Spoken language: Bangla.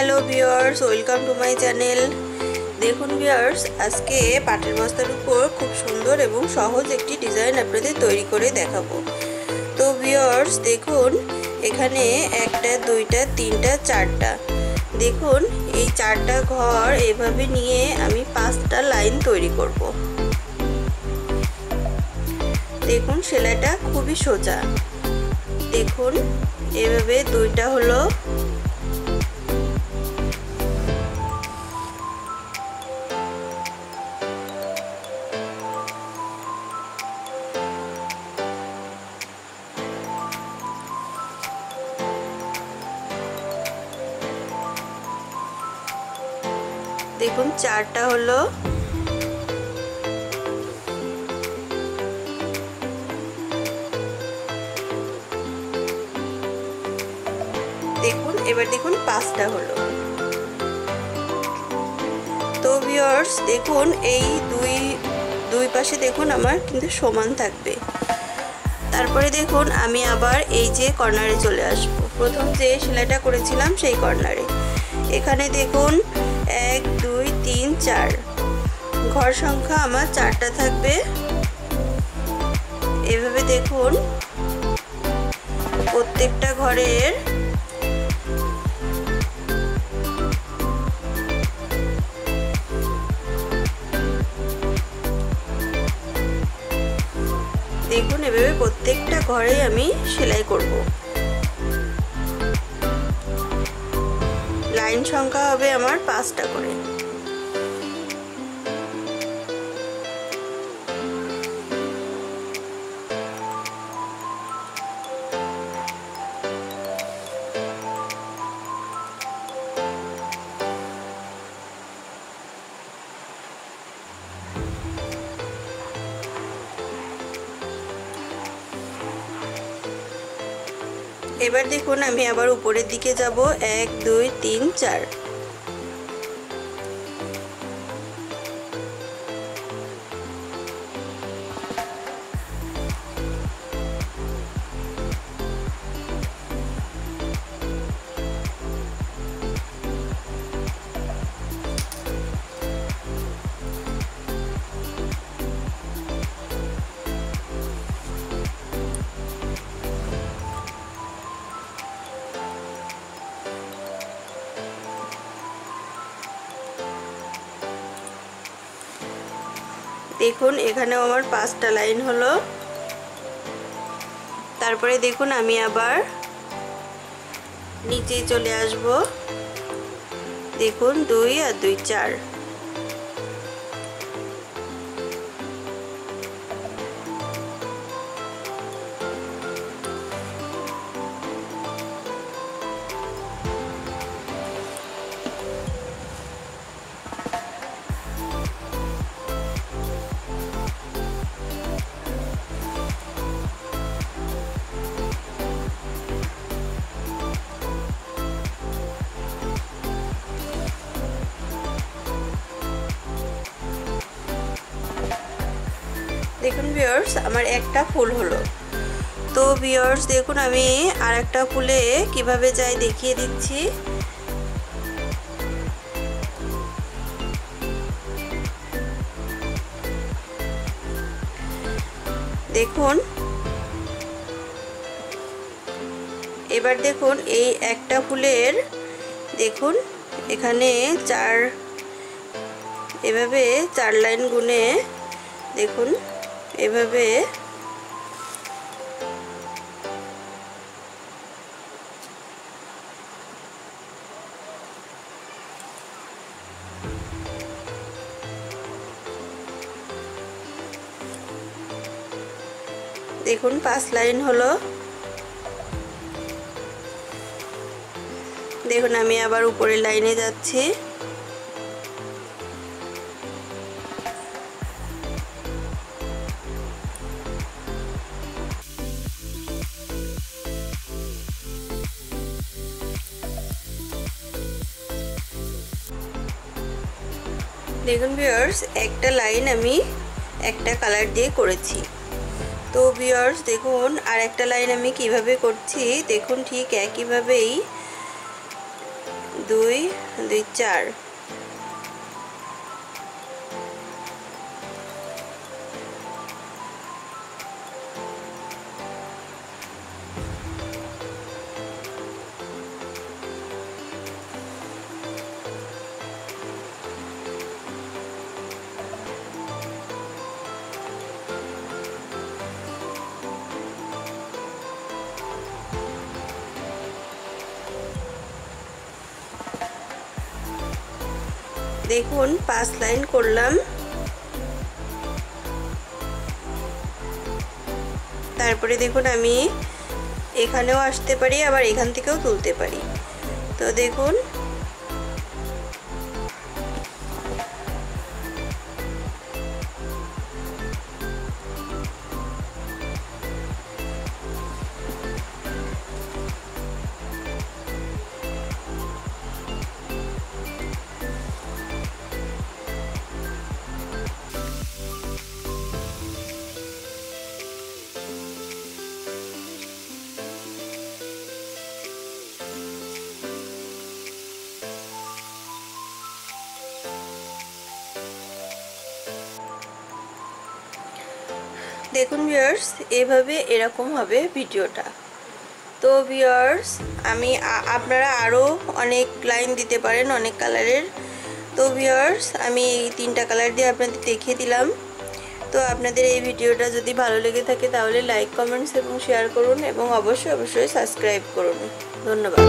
Hello viewers, welcome to my channel. দেখুন ভিউয়ার্স, আজকে পাটের বস্তার উপর খুব সুন্দর এবং সহজ একটি ডিজাইন আপনাদের তৈরি করে দেখাবো। তো ভিউয়ার্স দেখুন, এখানে একটা দুইটা তিনটা চারটা, দেখুন এই চারটা ঘর এভাবে নিয়ে আমি 5টা লাইন তৈরি করব। দেখুন সেলাইটা খুবই সোজা। দেখুন এভাবে দুইটা হলো, দেখুন চারটা হলো, দেখুন এবার দেখুন 5টা হলো। তো ভিউয়ার্স দেখুন এই দুই পাশে দেখুন আমার কিন্তু সমান থাকবে। তারপরে দেখুন আমি আবার এই যে কর্নারে চলে আসব, প্রথম যে সেলাইটা করেছিলাম সেই কর্নারে। এখানে দেখুন 1 2 3 4 ঘর সংখ্যা আমার 4টা থাকবে। এভাবে দেখুন প্রত্যেকটা ঘরের দেখুন এভাবে প্রত্যেকটা ঘরে আমি সেলাই করব। লাইন সংখ্যা হবে আমার 5টা করে। এবার দেখুন আমি আবার উপরের দিকে যাব, 1 2 3 4। দেখুন এখানেও আমার 5টা লাইন হলো। তারপরে দেখুন আমি আবার নিচে চলে আসব, দেখুন 2 আর 2 4। দেখুন ভিউয়ার্স আমার একটা ফুল হলো। তো ভিউয়ার্স দেখুন আমি আর একটা ফুলে কিভাবে যাই দেখিয়ে দিচ্ছি। দেখুন এবার দেখুন এই একটা ফুলের দেখুন এখানে 4, এভাবে 4 লাইন গুনে দেখুন এভাবে দেখুন 5 লাইন হলো। দেখুন আমি আবার উপরের লাইনে যাচ্ছি। দেখুন ভিউয়ার্স একটা লাইন আমি একটা কালার দিয়ে করেছি। তো ভিউয়ার্স দেখুন আর একটা লাইন আমি কিভাবে করছি, দেখুন ঠিক একইভাবেই 2 2 4। দেখুন 5 লাইন করলাম, তারপরে দেখুন আমি এখানেও আসতে পারি, আবার এখান থেকেও তুলতে পারি। তো দেখুন দেখুন ভিউয়ার্স, এভাবে এরকম হবে ভিডিওটা। তো ভিউয়ার্স আপনারা আরও অনেক লাইন দিতে পারেন, অনেক কালারের। তো ভিউয়ার্স আমি এই 3টা কালার দিয়ে আপনাদের দেখিয়ে দিলাম। তো আপনাদের এই ভিডিওটা যদি ভালো লেগে থাকে তাহলে লাইক, কমেন্টস এবং শেয়ার করুন এবং অবশ্যই সাবস্ক্রাইব করুন। ধন্যবাদ।